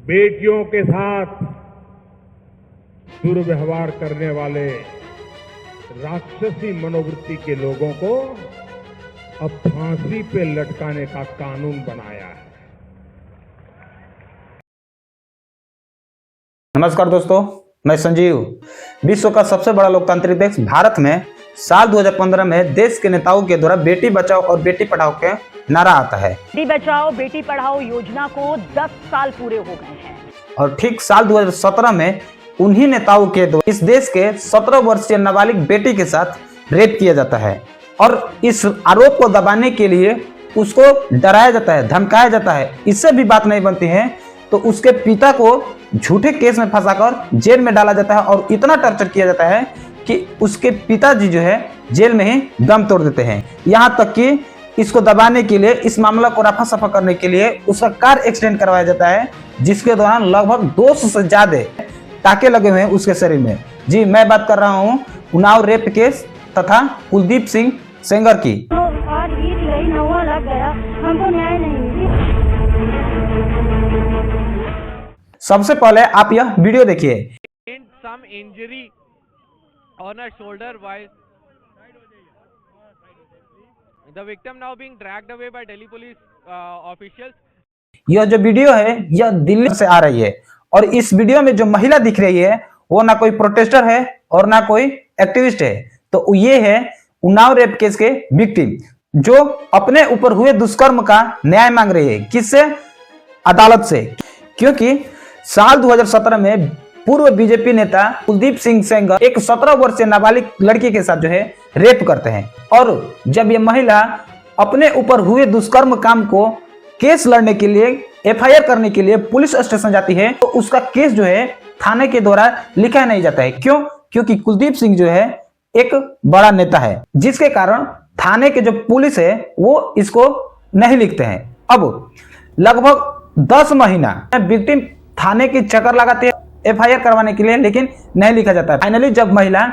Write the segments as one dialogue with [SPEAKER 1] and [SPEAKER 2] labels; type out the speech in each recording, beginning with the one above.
[SPEAKER 1] बेटियों के साथ दुर्व्यवहार करने वाले राक्षसी मनोवृत्ति के लोगों को अब फांसी पे लटकाने का कानून बनाया है।
[SPEAKER 2] नमस्कार दोस्तों, मैं संजीव। विश्व का सबसे बड़ा लोकतांत्रिक देश भारत में साल 2015 में देश के नेताओं के द्वारा बेटी बचाओ और बेटी पढ़ाओ के नारा आता है।
[SPEAKER 3] बेटी बचाओ बेटी पढ़ाओ योजना को 10 साल पूरे हो गए हैं
[SPEAKER 2] और ठीक साल 2017 में उन्हीं नेताओं के द्वारा इस देश के 17 वर्षीय नाबालिग बेटी के साथ रेप किया जाता है और इस आरोप को दबाने के लिए उसको डराया जाता है, धमकाया जाता है। इससे भी बात नहीं बनती है तो उसके पिता को झूठे केस में फंसाकर जेल में डाला जाता है और इतना टॉर्चर किया जाता है कि उसके पिताजी जो है जेल में ही दम तोड़ देते हैं। यहाँ तक कि इसको दबाने के लिए, इस मामला को रफा सफा करने के लिए उसका कार एक्सीडेंट करवाया जाता है, जिसके दौरान लगभग 200 से ज्यादा टाके लगे हुए हैं उसके शरीर में। जी, मैं बात कर रहा हूँ उन्नाव रेप केस तथा कुलदीप सिंह सेंगर की।
[SPEAKER 4] आज ईद गई, 9 लग गया, हमको न्याय नहीं मिली।
[SPEAKER 2] सबसे पहले आप यह वीडियो देखिए।
[SPEAKER 5] Some injury on her shoulder while the victim now being dragged away by Delhi police officials.
[SPEAKER 2] यह जो वीडियो है यह दिल्ली से आ रही है और इस वीडियो में जो महिला दिख रही है वो ना कोई प्रोटेस्टर है और ना कोई एक्टिविस्ट है। तो ये है उन्नाव रेप केस के विक्टिम जो अपने ऊपर हुए दुष्कर्म का न्याय मांग रही है। किससे? अदालत से। क्योंकि साल 2017 में पूर्व बीजेपी नेता कुलदीप सिंह सेंगर एक 17 वर्षीय नाबालिग लड़की के साथ जो है रेप करते हैं और जब यह महिला अपने ऊपर हुए दुष्कर्म काम को केस लड़ने के लिए, एफआईआर करने के लिए पुलिस स्टेशन जाती है तो उसका केस जो है थाने के द्वारा लिखा नहीं जाता है। क्यों? क्योंकि कुलदीप सिंह जो है एक बड़ा नेता है, जिसके कारण थाने के जो पुलिस है वो इसको नहीं लिखते हैं। अब लगभग 10 महीना विक्टिम थाने की चक्कर लगाते हैं एफआईआर करवाने के लिए, लेकिन नहीं लिखा जाता है। फाइनली जब महिला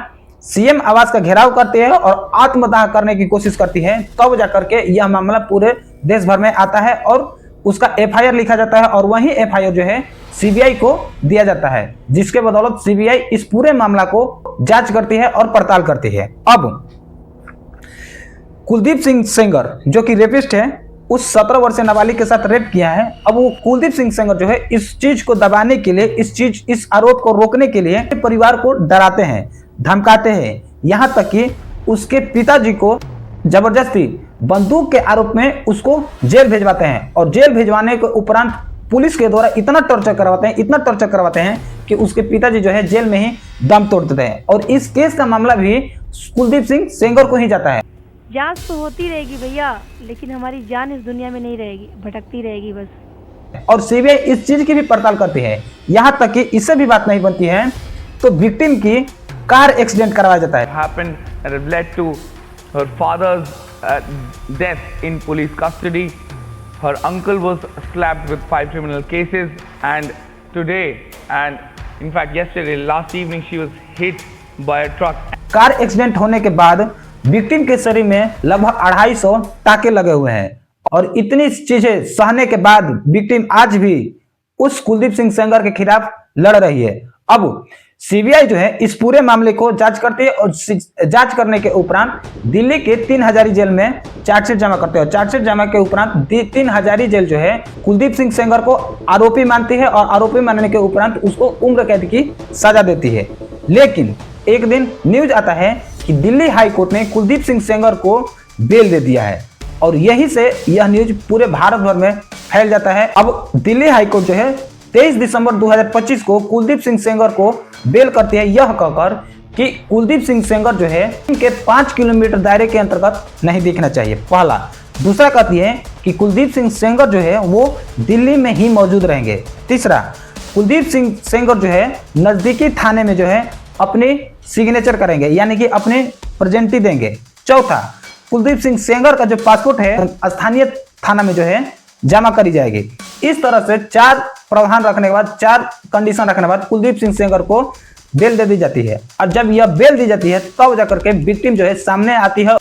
[SPEAKER 2] सीएम आवास का घेराव करती है और आत्मदाह करने की कोशिश करती है तब जाकर के यह मामला पूरे देश भर में आता है और उसका एफआईआर लिखा जाता है और वही एफआईआर जो है सीबीआई को दिया जाता है, जिसके बदौलत सीबीआई इस पूरे मामला को जांच करती है और पड़ताल करती है। अब कुलदीप सिंह सेंगर जो कि रेपिस्ट है, उस 17 वर्षीय नाबालिग के साथ रेप किया है। अब वो कुलदीप सिंह सेंगर जो है इस चीज को दबाने के लिए, इस आरोप को रोकने के लिए परिवार को डराते हैं, धमकाते हैं। यहाँ तक कि उसके पिताजी को जबरदस्ती बंदूक के आरोप में उसको जेल भेजवाते हैं और जेल भेजवाने के उपरांत पुलिस के द्वारा इतना टॉर्चर करवाते हैं कि उसके पिताजी जो है जेल में ही दम तोड़ देते हैं और इस केस का मामला भी कुलदीप सिंह सेंगर को ही जाता है।
[SPEAKER 4] जांच तो होती रहेगी भैया, लेकिन हमारी जान इस दुनिया में नहीं रहेगी, भटकती रहेगी बस।
[SPEAKER 2] और सीबीआई इस चीज की भी पड़ताल करती है। यहाँ तक कि इससे भी बात नहीं बनती है तो विक्टिम की कार एक्सीडेंट करवाया जाता है।
[SPEAKER 6] Happened and it led to her father's death in police custody. Her uncle was slapped with 5 criminal cases, and today, and in fact yesterday, last evening, she was hit by a truck.
[SPEAKER 2] Car accident होने के बाद victim के शरीर में लगभग 250 टाके लगे हुए हैं और इतनी चीजें सहने के बाद विक्टिम आज भी उस कुलदीप सिंह सेंगर के खिलाफ लड़ रही है। अब सीबीआई जो है इस पूरे मामले को जांच करती है और जांच करने के उपरांत दिल्ली के 3 हजारी जेल में चार्जशीट जमा करते हैं। चार्जशीट जमा के उपरांत 3 हजारी जेल जो है कुलदीप सिंह सेंगर को आरोपी मानती है और आरोपी मानने के उपरांत उसको उम्र कैद की सजा देती है। लेकिन एक दिन न्यूज आता है कि दिल्ली हाई कोर्ट ने कुलदीप सिंह सेंगर को बेल दे दिया है और यही से यह न्यूज पूरे भारत भर में फैल जाता है। अब दिल्ली हाई कोर्ट जो है 23 दिसंबर 2025 को कुलदीप सिंह सेंगर को बेल करती है, यह कहकर कि कुलदीप सिंह सेंगर जो है इनके 5 किलोमीटर दायरे के अंतर्गत नहीं दिखना चाहिए। पहला। दूसरा कहती है कि कुलदीप सिंह सेंगर जो है वो दिल्ली में ही मौजूद रहेंगे। तीसरा, कुलदीप सिंह सेंगर जो है नजदीकी थाने में जो है अपनी सिग्नेचर करेंगे, यानी कि अपने प्रेजेंटी देंगे। चौथा, कुलदीप सिंह सेंगर का जो पासपोर्ट है स्थानीय थाना में जो है जमा करी जाएगी। इस तरह से 4 प्रावधान रखने के बाद, 4 कंडीशन रखने के बाद कुलदीप सिंह सेंगर को बेल दे दी जाती है। और जब यह बेल दी जाती है तब जाकर के विक्टिम जो है सामने आती है,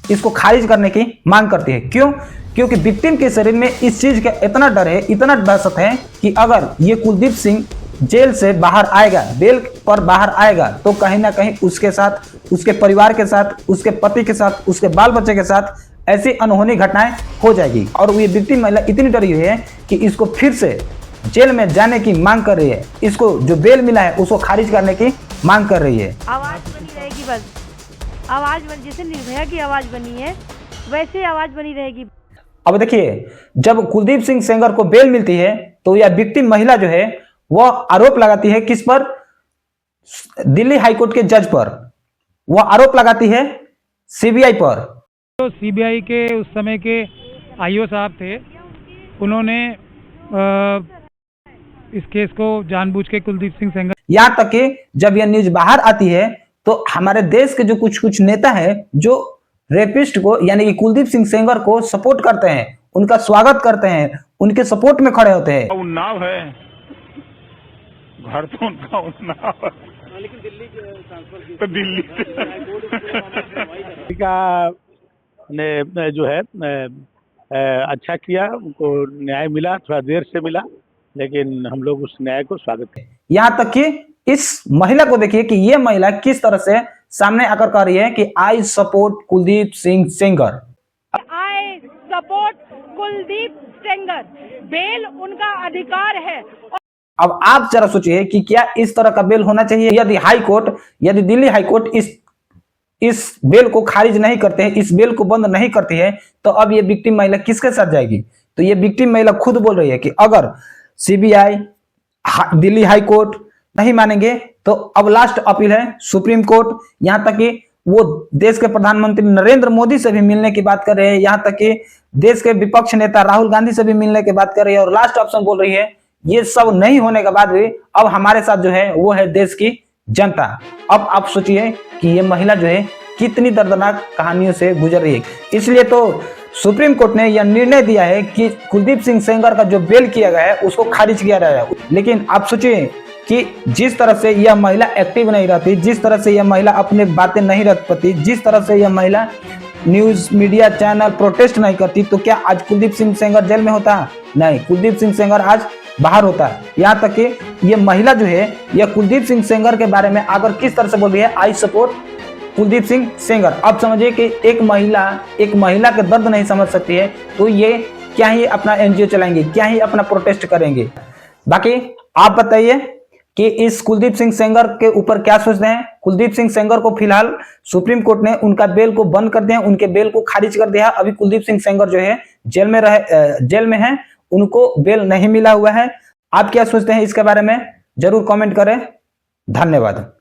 [SPEAKER 2] इसको खारिज करने की मांग करती है। क्यों? क्योंकि विक्टिम के शरीर में इस चीज का इतना डर है, इतना दहशत है कि अगर ये कुलदीप सिंह जेल से बाहर आएगा, बेल पर बाहर आएगा, तो कहीं ना कहीं उसके साथ, उसके परिवार के साथ, उसके पति के साथ, उसके बाल बच्चे के साथ ऐसी अनहोनी घटनाएं हो जाएगी। और ये विक्टिम महिला इतनी डरी हुई है कि इसको फिर से जेल में जाने की मांग कर रही है, इसको जो बेल मिला है उसको खारिज करने की मांग कर रही है।
[SPEAKER 4] आवाज बनी रहेगी, बस आवाज बन, जैसे निर्भया की आवाज बनी है वैसे आवाज बनी रहेगी।
[SPEAKER 2] अब देखिए, जब कुलदीप सिंह सेंगर को बेल मिलती है तो यह विक्टिम महिला जो है वह आरोप लगाती है किस पर? दिल्ली हाईकोर्ट के जज पर। वह आरोप लगाती है सीबीआई पर।
[SPEAKER 7] तो सीबीआई के उस समय के आईओ साहब थे, उन्होंने इस केस को जानबूझ के कुलदीप सिंह सेंगर,
[SPEAKER 2] यहां तक कि जब यह न्यूज बाहर आती है तो हमारे देश के जो कुछ नेता हैं जो रेपिस्ट को यानी कि कुलदीप सिंह सेंगर को सपोर्ट करते हैं, उनका स्वागत करते हैं, उनके सपोर्ट में खड़े होते हैं।
[SPEAKER 1] उन्नाव है, घर तो उनका उन्नाव है, लेकिन दिल्ली तो दिल्ली का ने जो है अच्छा किया, उनको न्याय मिला, थोड़ा देर से मिला, लेकिन हम लोग उस न्याय को स्वागत करें।
[SPEAKER 2] यहाँ तक कि इस महिला को देखिए कि ये महिला किस तरह से सामने आकर कह रही है कि I support Kuldeep Singh Sengar.
[SPEAKER 3] I support Kuldeep Sengar, bail उनका अधिकार है।
[SPEAKER 2] अब आप जरा सोचिए कि क्या इस तरह का बेल होना चाहिए? यदि दिल्ली हाईकोर्ट इस बेल को खारिज नहीं करते हैं, इस बेल को बंद नहीं करती है, तो अब ये विक्टिम महिला किसके साथ जाएगी? तो ये विक्टिम महिला खुद बोल रही है कि अगर सीबीआई, दिल्ली हाईकोर्ट नहीं मानेंगे तो अब लास्ट अपील है सुप्रीम कोर्ट। यहां तक कि वो देश के प्रधानमंत्री नरेंद्र मोदी से भी मिलने की बात कर रहे हैं, यहां तक कि देश के विपक्ष नेता राहुल गांधी से भी मिलने की बात कर रही है, और लास्ट ऑप्शन बोल रही है ये सब नहीं होने के बाद भी अब हमारे साथ जो है वो है देश की जनता। अब आप सोचिए कि ये महिला जो है कितनी दर्दनाक कहानियों से गुजर रही है। इसलिए तो सुप्रीम कोर्ट ने यह निर्णय दिया है कि कुलदीप सिंह सेंगर का जो बेल किया गया है उसको खारिज किया गया है। लेकिन आप सोचिए कि जिस तरह से यह महिला एक्टिव नहीं रहती, जिस तरह से यह महिला अपने बातें नहीं रख पाती, जिस तरह से यह महिला न्यूज मीडिया चैनल प्रोटेस्ट नहीं करती, तो क्या आज कुलदीप सिंह सेंगर जेल में होता? नहीं, कुलदीप सिंह सेंगर आज बाहर होता है। यहाँ तक कि ये महिला जो है यह कुलदीप सिंह सेंगर के बारे में अगर किस तरह से बोल रही है, आई सपोर्ट कुलदीप सिंह सेंगर। अब समझिए कि एक महिला के दर्द नहीं समझ सकती है तो ये क्या ही अपना एनजीओ चलाएंगे, क्या ही अपना प्रोटेस्ट करेंगे। बाकी आप बताइए कि इस कुलदीप सिंह सेंगर के ऊपर क्या सोचते हैं। कुलदीप सिंह सेंगर को फिलहाल सुप्रीम कोर्ट ने उनका बेल को बंद कर दिया, उनके बेल को खारिज कर दिया। अभी कुलदीप सिंह सेंगर जो है जेल में है, उनको बेल नहीं मिला हुआ है। आप क्या सोचते हैं इसके बारे में जरूर कमेंट करें। धन्यवाद।